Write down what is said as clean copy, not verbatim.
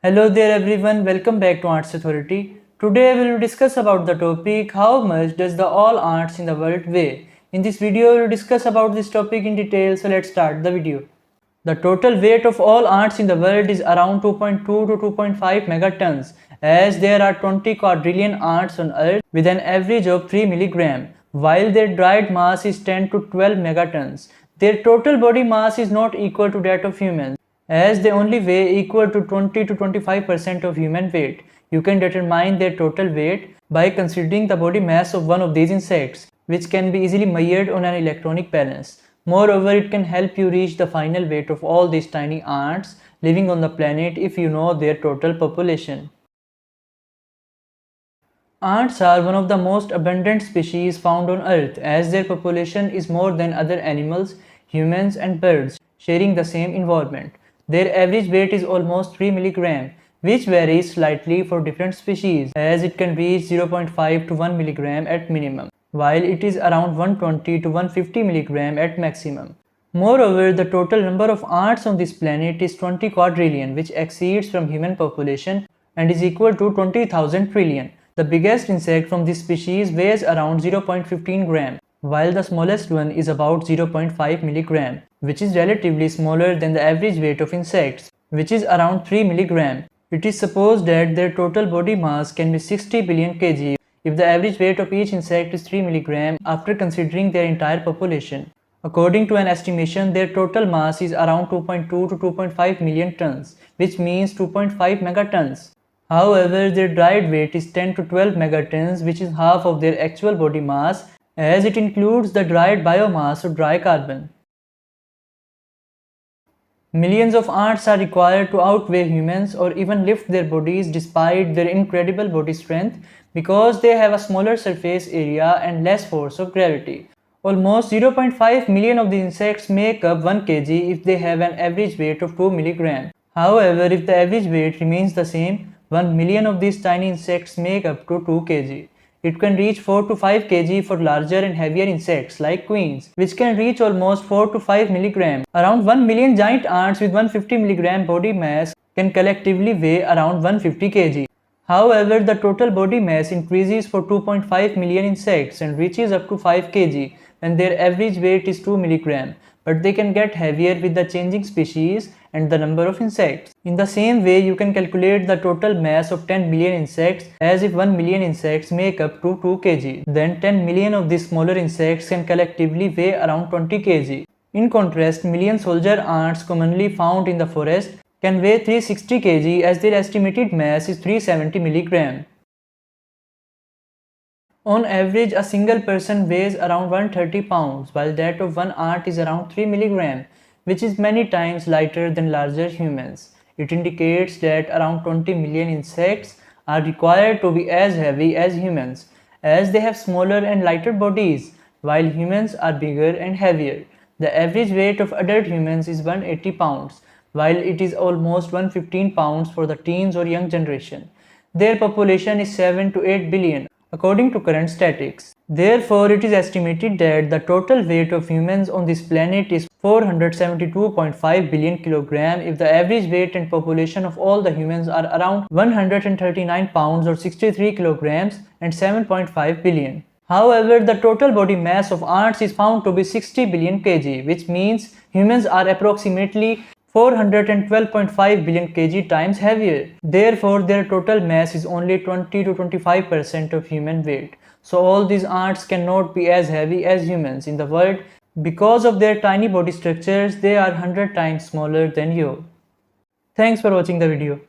Hello there everyone, welcome back to Ants Authority. Today we will discuss about the topic how much does the all ants in the world weigh. In this video we will discuss about this topic in detail, so let's start the video. The total weight of all ants in the world is around 2.2 to 2.5 megatons, as there are 20 quadrillion ants on earth with an average of 3 milligram, while their dried mass is 10 to 12 megatons. Their total body mass is not equal to that of humans, as they only weigh equal to 20 to 25% of human weight. You can determine their total weight by considering the body mass of one of these insects, which can be easily measured on an electronic balance. Moreover, it can help you reach the final weight of all these tiny ants living on the planet if you know their total population. Ants are one of the most abundant species found on Earth, as their population is more than other animals, humans and birds sharing the same environment. Their average weight is almost 3 milligram, which varies slightly for different species, as it can reach 0.5 to 1 milligram at minimum, while it is around 120 to 150 milligram at maximum. Moreover, the total number of ants on this planet is 20 quadrillion, which exceeds from human population and is equal to 20,000 trillion. The biggest insect from this species weighs around 0.15 gram, while the smallest one is about 0.5 milligram, which is relatively smaller than the average weight of insects, which is around 3 milligram. It is supposed that their total body mass can be 60 billion kg if the average weight of each insect is 3 milligram after considering their entire population. According to an estimation, their total mass is around 2.2 to 2.5 million tons, which means 2.5 megatons. However, their dried weight is 10 to 12 megatons, which is half of their actual body mass, as it includes the dried biomass or dry carbon. Millions of ants are required to outweigh humans or even lift their bodies despite their incredible body strength, because they have a smaller surface area and less force of gravity. Almost 0.5 million of the insects make up 1 kg if they have an average weight of 2 milligram. However, if the average weight remains the same, 1 million of these tiny insects make up to 2 kg. It can reach 4 to 5 kg for larger and heavier insects like queens, which can reach almost 4 to 5 milligram. Around 1 million giant ants with 150 milligram body mass can collectively weigh around 150 kg. However, the total body mass increases for 2.5 million insects and reaches up to 5 kg when their average weight is 2 milligram, but they can get heavier with the changing species and the number of insects. In the same way, you can calculate the total mass of 10 billion insects, as if 1 million insects make up to 2 kg. Then 10 million of these smaller insects can collectively weigh around 20 kg. In contrast, million soldier ants commonly found in the forest can weigh 360 kg, as their estimated mass is 370 milligram. On average, a single person weighs around 130 pounds, while that of one ant is around 3 milligram, which is many times lighter than larger humans. It indicates that around 20 million insects are required to be as heavy as humans, as they have smaller and lighter bodies, while humans are bigger and heavier. The average weight of adult humans is 180 pounds, while it is almost 115 pounds for the teens or young generation. Their population is 7 to 8 billion, according to current statistics. Therefore, it is estimated that the total weight of humans on this planet is 472.5 billion kilogram if the average weight and population of all the humans are around 139 pounds or 63 kilograms and 7.5 billion. However, the total body mass of ants is found to be 60 billion kg, which means humans are approximately 412.5 billion kg times heavier. Therefore, their total mass is only 20 to 25% of human weight. So all these ants cannot be as heavy as humans in the world. Because of their tiny body structures, they are 100 times smaller than you. Thanks for watching the video.